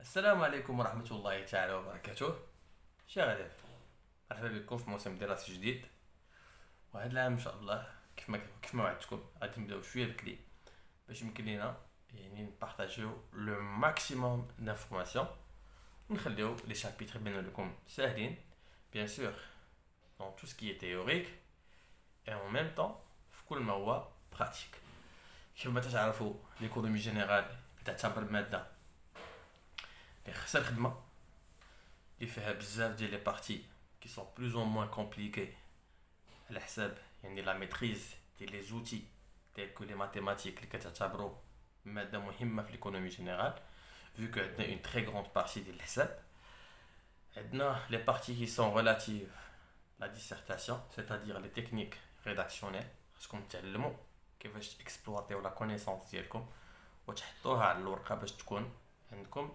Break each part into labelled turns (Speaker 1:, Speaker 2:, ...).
Speaker 1: السلام عليكم ورحمة الله تعالى وبركاته. شي غادي، مرحبا بكم في موسم دراسي جديد. وهذا العام ان شاء الله كيف ما وعدتكم غادي نبداو شويه بكري باش يمكن لينا نبارطاجيو لو ماكسيموم دانفورماسيون، ونخليو لي شابيتر يبانو لكم ساهلين بيان سور دون تو سكي تيوريك اي ان ميم طون في كل ما هو براتيك. كيف ما تعرفوا ليكونومي جينيرال تعتبر ماده اللي خاصها الخدمه، اللي فيها بزاف ديال لي بارتي qui sont plus ou moins compliqués على حساب لا ميتريز ديال لي زوتي تيل كو لي ماتيماتيك اللي كتعتبروا ماده مهمه في ليكونومي جينيرال. vu que عندنا une très grande partie ديال الحساب، عندنا les parties qui sont relatives la dissertation, c'est-à-dire les techniques rédactionnelles. خاصكم تعلموا كيفاش تكسبلواتيو لا كونيسونس ديالكم وتحطوها على الورقه باش تكون عندكم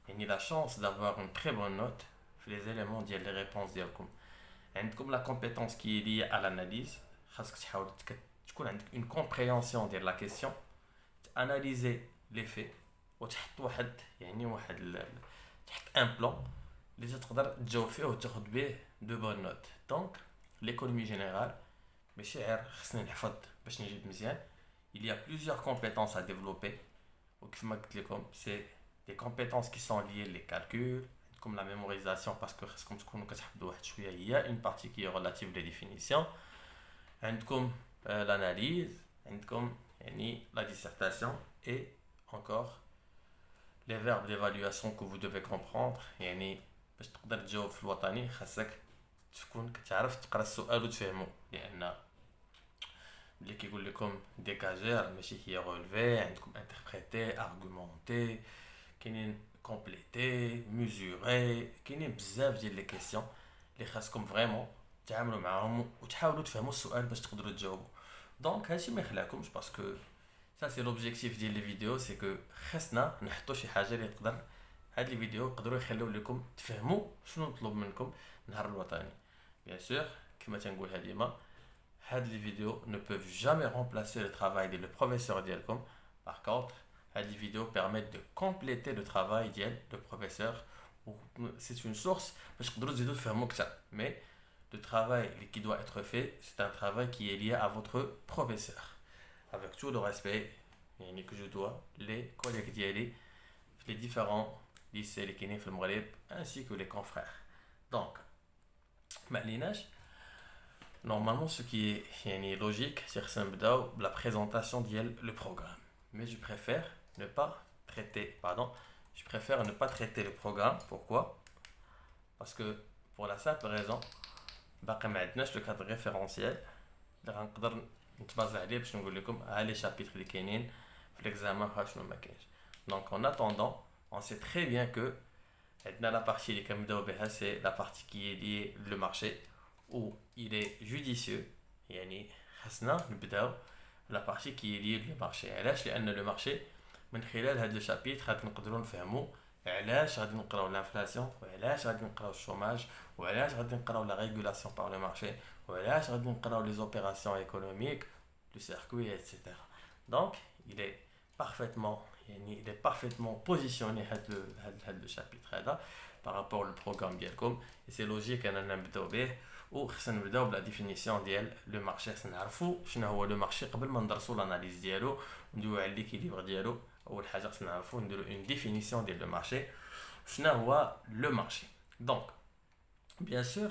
Speaker 1: la chance d'avoir une très bonne note في les éléments ديال les réponses ديالكم. عندكم la compétence qui est liée à l'analyse. خاصك تحاول تكون عندك une compréhension ديال la question، analyser les faits وتحط تحط un plan اللي تقدر تجاوب فيه وتاخذ به de bonnes notes. donc l'économie générale ماشي غير خصني نحفظ باش نجيب مزيان. il y a plusieurs compétences à développer وكيف ما قلت لكم c'est des compétences qui sont liées les calculs comme la mémorisation parce que خصكم تكونوا كتحفظوا واحد شويه. il y a une partie qui est relative les définitions. عندكم l'analyse، عندكم la dissertation et encore les verbes d'évaluation que vous devez comprendre. باش تقدر تجاوب في الوطني خاصك تكون كتعرف تقرا السؤال وتفهمه، لان اللي كيقول لكم ديكاجير ماشي هي رولفي. عندكم انتربريتي، ارغومونتي، كاينين كومبليتي، ميزوري، كاينين بزاف ديال لي كيسيون اللي خاصكم فريمون تعاملوا معاهم وتحاولوا تفهموا السؤال باش تقدروا تجاوبوا. دونك هادشي ما يخلعكمش باسكو ça c'est l'objectif ديال لي فيديو، سي كو خاصنا نحطوا شي حاجه اللي تقدر هاد لي فيديو يقدروا يخليو لكم تفهموا شنو مطلوب منكم نهار الوطني. بيان سور كما تنقولها ديما هاد لي فيديو ne peuvent jamais remplacer le travail ديال لو بروفيسور ديالكم. par contre هاد لي فيديو permettent de compléter le travail ديال لو بروفيسور و c'est une source باش تقدروا تزيدوا تفهموا اكثر. mais le travail qui doit être fait c'est un travail qui est lié à votre professeur avec tout le respect que je dois les collègues ديالي في les différents lycées اللي كاينين في المغرب ainsi que les confrères. donc ما عليناش normalement ce qui est logique c'est خصنا نبداو بلا présentation ديال le programme. mais je préfère ne pas traiter le programme. pourquoi? parce que pour la simple raison باقي ما عندناش لو كادر ريفيرونسيال اللي غنقدر نتبازا عليه باش نقول لكم ها لي شابيتر اللي كاينين في ليكزامان ها شنو ما كاينش. دونك en attendant on sait très bien que عندنا لا بارتي اللي كنبداو بها سي لا بارتي كي لي لو مارشي و il est judicieux خاصنا نبداو لا بارتي كي لي لو مارشي. علاش؟ لان لو مارشي من خلال هاد لو شابيتر غادي نقدروا نفهموا علاش غادي نقراو لانفلاسيون، وعلاش غادي نقراو الشوماج، وعلاش غادي نقراو لا ريغولاسيون بار لو مارشي، وعلاش غادي نقراو لي زوبيراسيون ايكونوميك لو سيركوي ايتترا. دونك il est parfaitement positionné هاد لو شابيتر هذا par rapport au programme ديالكم. et c'est logique اننا نبداو به وخصنا نبداو بلا ديفينيسيون ديال لو مارشي. خصنا نعرفوا شنو هو لو مارشي قبل ما ندرسوا لاناليز ديالو وندويو على ليكيليبر ديالو. اول حاجه خصنا نعرفوا نديروا اون ديفينيسيون ديال لو مارشي. شنو هو لو مارشي؟ دونك بيان سور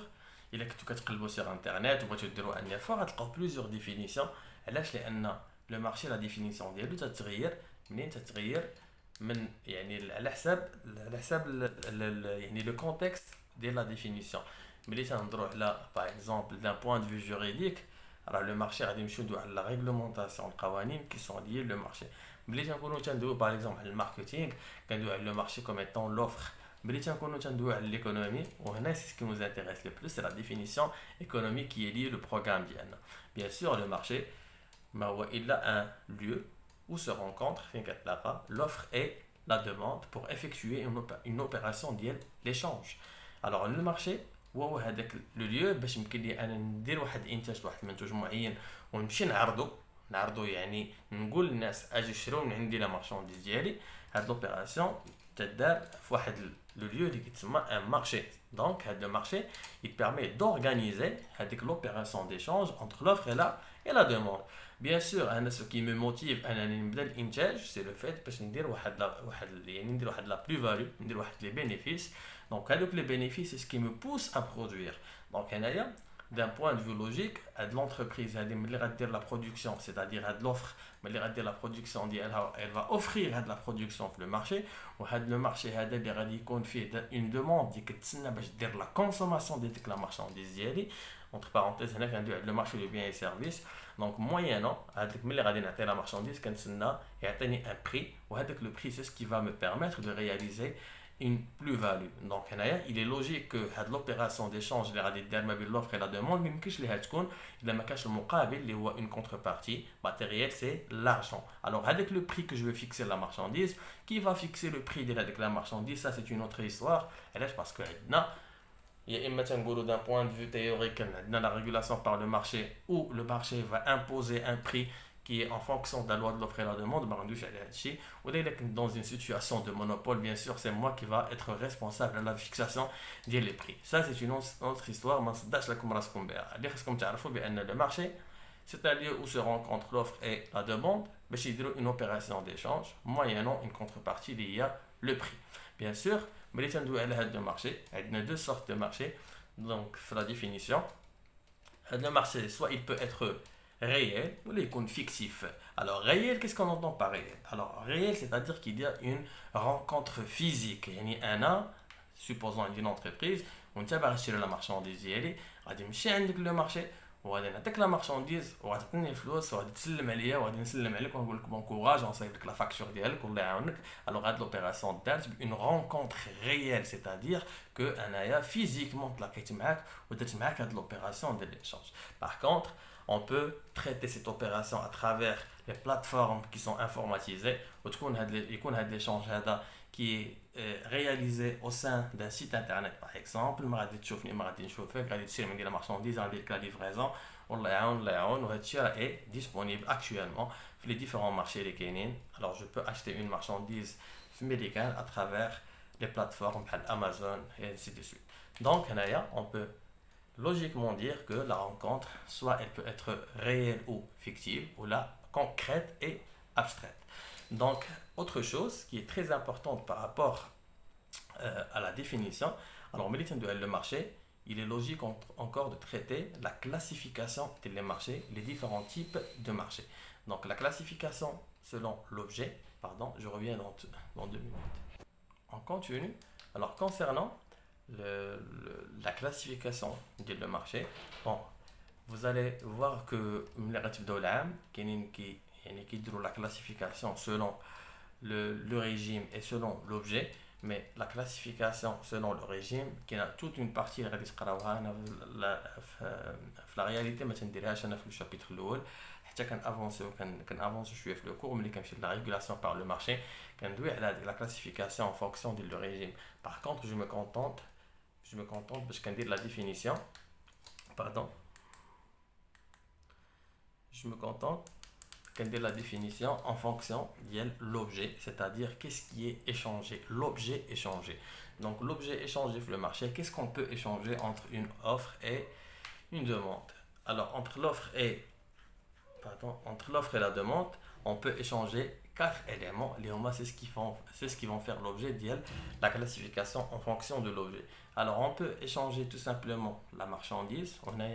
Speaker 1: الا كنتو كتقلبوا سيغ انترنيت وبغيتو ديروا ان افور غتلقاو بليزيور ديفينيسيون. علاش؟ لان لو مارشي لا ديفينيسيون ديالو تتغير منين تتغير من على حساب لو كونتكست ديال لا ديفينيسيون. ملي تنهضروا على باغ اكزومبل دان بوين دو في جوريديك راه لو مارشي غادي نمشيو ندويو على لا ريغلومونطاسيون القوانين كي سون ليي لو مارشي. ملي تنكونوا تندويو باغ اكزومبل على الماركتينغ كندويو على لو مارشي كوم ايتون لوفر. ملي تنكونوا تندويو على ليكونومي وهنا سي سكي nous intéresse le plus c'est la définition économique qui est liée au programme ديالنا. bien sûr le marché ما هو الا un lieu où se rencontre فين كتلاقى l'offre et la demande pour effectuer une opération ديال l'échange. alors le marché هو هذاك لو ليو باش يمكن لي انا ندير واحد الانتاج لواحد المنتوج معين ونمشي نعرضو نقول للناس اجي شريو من عندي لا مارشانديز ديالي. هاد لوبيراسيون le lieu qui est un marché. Donc, le marché, il permet d'organiser l'opération d'échange entre l'offre et la demande. Bien sûr, ce qui me motive à c'est le fait que je ندير la plus-value, les bénéfices. Donc, les bénéfices, c'est ce qui me pousse à produire. Donc, d'un point de vue logique, l'entreprise, la production, c'est-à-dire l'offre, la production, elle va offrir la production sur le marché. Le marché, il une demande qui est la consommation de la marchandise. Entre parenthèses, le marché des biens et services. Donc, moyennant, la marchandise, il y a un prix. Le prix, c'est ce qui va me permettre de réaliser une plus-value. Donc, il est logique que l'opération d'échange l'offre et la demande, mais il y a une contrepartie matérielle, c'est l'argent. Alors, avec le prix que je veux fixer la marchandise, qui va fixer le prix de la marchandise, ça c'est une autre histoire. Parce que il y a d'un point de vue théorique dans la régulation par le marché, où le marché va imposer un prix qui est en fonction de la loi de l'offre et la demande. Dans une situation de monopole, bien sûr, c'est moi qui va être responsable de la fixation des prix. Ça, c'est une autre histoire. Le marché, c'est un lieu où se rencontrent l'offre et la demande, mais c'est une opération d'échange, moyennant une contrepartie liée à le prix. Bien sûr, mais le marché, il y a deux sortes de marchés. Donc, la définition, le marché, soit il peut être réel ou il est fictif. Alors, réel, qu'est-ce qu'on entend par réel? Alors, réel, c'est-à-dire qu'il y a une rencontre physique. Il y a un, supposons une entreprise, on tient à acheter la marchandise, il y a le marché. وغادي نعطيك لا مارشانديز وغادي تعطيني الفلوس وغادي تسلم عليا وغادي نسلم عليك ونقول لك بون كوراج ونصايب لك لا فاكتور ديالك والله يعاونك. الوغ هاد لوبيراسيون دارت اون رونكونتر ريال سيتادير كو انايا فيزيكمون تلاقيت معاك ودرت معاك هاد لوبيراسيون ديال ليشانج. Par contre, on peut traiter cette opération à travers les plateformes qui sont informatisées ويكون هاد l'échange هذا qui est réalisé au sein d'un site internet par exemple. ما غادي تشوفني ما غادي نشوفك غادي تشري مني لا marchandise غادي لك لا livraison والله يعاون وهاد الشيء est disponible actuellement في les différents marchés اللي كاينين. Alors je peux acheter une marchandise médicale à travers les plateformes بحال Amazon et ainsi de suite. Donc on peut logiquement dire que la rencontre, soit elle peut être réelle ou fictive, ou là, concrète et abstraite. Donc, autre chose qui est très importante par rapport à la définition, alors, le marché, il est logique encore de traiter la classification des marchés, les différents types de marchés. Donc, la classification selon l'objet, pardon, je reviens dans 2 minutes. On continue. Alors, concernant la classification du marché, bon, vous allez voir que la classification selon le régime et selon l'objet, mais la classification selon le régime qui a toute une partie la réalité ما تنديرهاش انا في الشابيتر الاول حتى كنافونسي شويه في لو كور ملي كنمشي لا ريغولاسيون par le marché كندوي على la classification en fonction du régime. Par contre, je me contente parce qu'on dit la définition. Pardon. Je me contente qu'on dit la définition en fonction de l'objet, c'est-à-dire qu'est-ce qui est échangé, l'objet échangé. Donc l'objet échangé sur le marché, qu'est-ce qu'on peut échanger entre une offre et une demande? Alors entre l'offre et la demande, on peut échanger 4 éléments. Les hommes, c'est ce qui vont faire l'objet de la classification en fonction de l'objet. Alors, on peut échanger tout simplement la marchandise. On a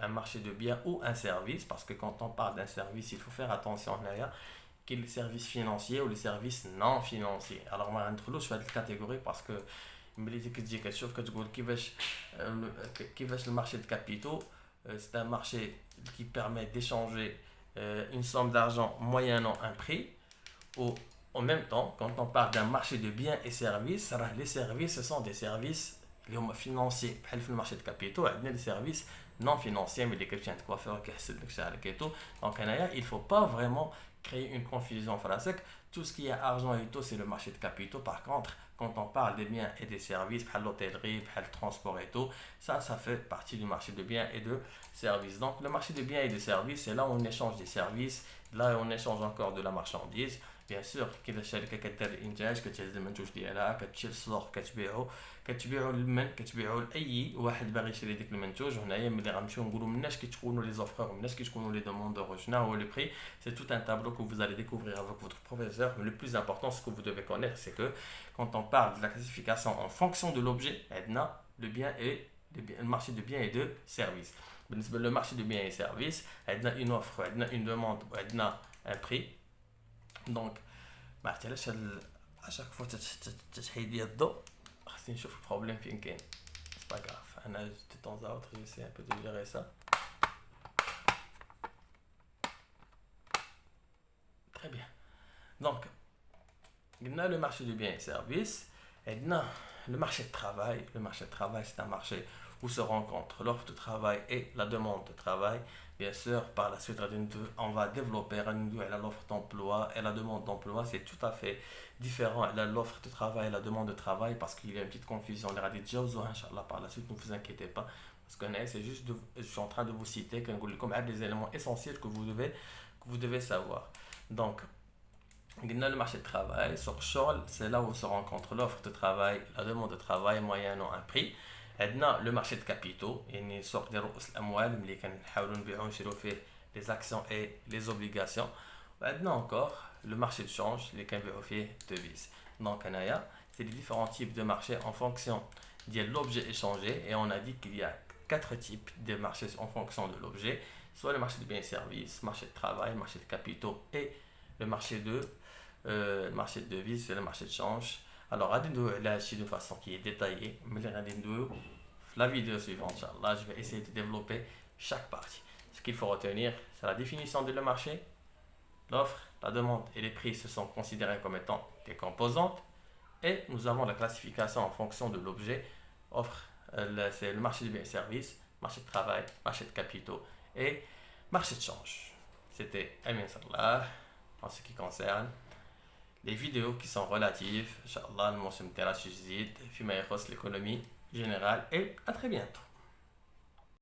Speaker 1: un marché de biens ou un service, parce que quand on parle d'un service, il faut faire attention qu'il y ait les services financiers ou les services non financiers. Alors, on va rentrer sur cette catégorie parce que le marché de capitaux, c'est un marché qui permet d'échanger une somme d'argent moyennant un prix. En même temps, quand on parle d'un marché de biens et services, les services, ce sont des services financiers. Le marché de capitaux, il y a des services non financiers, mais des questions de coiffeur, donc il ne faut pas vraiment créer une confusion. Tout ce qui est argent et tout, c'est le marché de capitaux. Par contre, quand on parle des biens et des services, l'hôtellerie, le transport et tout, ça fait partie du marché de biens et de services. Donc le marché de biens et de services, c'est là où on échange des services, là où on échange encore de la marchandise. بيان سور كي الشركه كدير الانتاج كتهز المنتوج ديالها كتمشي للسوق كتبيعو لمن كتبيعو لاي واحد باغي يشري ديك المنتوج. وهنايا ملي غنمشيو نقولوا مناش كيتكونوا لي زوفرور مناش كيتكونوا لي دوموندور شنو هو لو بري. C'est tout un tableau que vous allez découvrir avec votre professeur. Mais le plus important, ce que vous devez connaître, c'est que quand on parle de la classification en fonction de l'objet, le bien et le marché de biens et de services. Le marché de biens et services, une offre, une demande, un prix. Donc, ما عرفتش علاش اشاك فوا تتحيد لي الضوء خصني نشوف البروبليم فين كاين. سي با غراف انا دي طون اوتر جيسي ان بو دو جيري سا. Très bien. Donc, on a le marché du bien et services. Et le marché de travail. Le marché de travail, c'est un marché où se rencontrent l'offre de travail et la demande de travail. Bien sûr, par la suite, on va développer l'offre d'emploi et la demande d'emploi. C'est tout à fait différent de l'offre de travail et la demande de travail parce qu'il y a une petite confusion. Les radis, Inch'Allah, par la suite, ne vous inquiétez pas. Parce que c'est juste, je suis en train de vous citer comme des éléments essentiels que vous devez savoir. Donc, le marché de travail, c'est là où se rencontre l'offre de travail, la demande de travail moyennant un prix. عندنا le marché de capitaux يعني سوق ديال رؤوس الاموال ملي كنحاولوا نبيعوا ونشريو فيه les actions et les obligations. وعندنا encore le marché de change اللي كنبيعوا فيه devises. Donc هنايا c'est les différents types de marchés en fonction de l'objet échangé et on a dit qu'il y a 4 types de marchés en fonction de l'objet, soit le marché de biens et services, marché de travail, marché de capitaux et le marché de devises, c'est le marché de change. Alors, là, d'une façon qui est détaillée, mais la vidéo suivante, Inch'Allah, je vais essayer de développer chaque partie. Ce qu'il faut retenir, c'est la définition de le marché, l'offre, la demande et les prix se sont considérés comme étant des composantes. Et nous avons la classification en fonction de l'objet. Offre, c'est le marché de biens et services, marché de travail, marché de capitaux et marché de change. C'était Amin Salah en ce qui concerne les vidéos qui sont relatives, Inch'Allah, الموسم الدراسي الجديد فيما يخص l'économie générale et à très bientôt.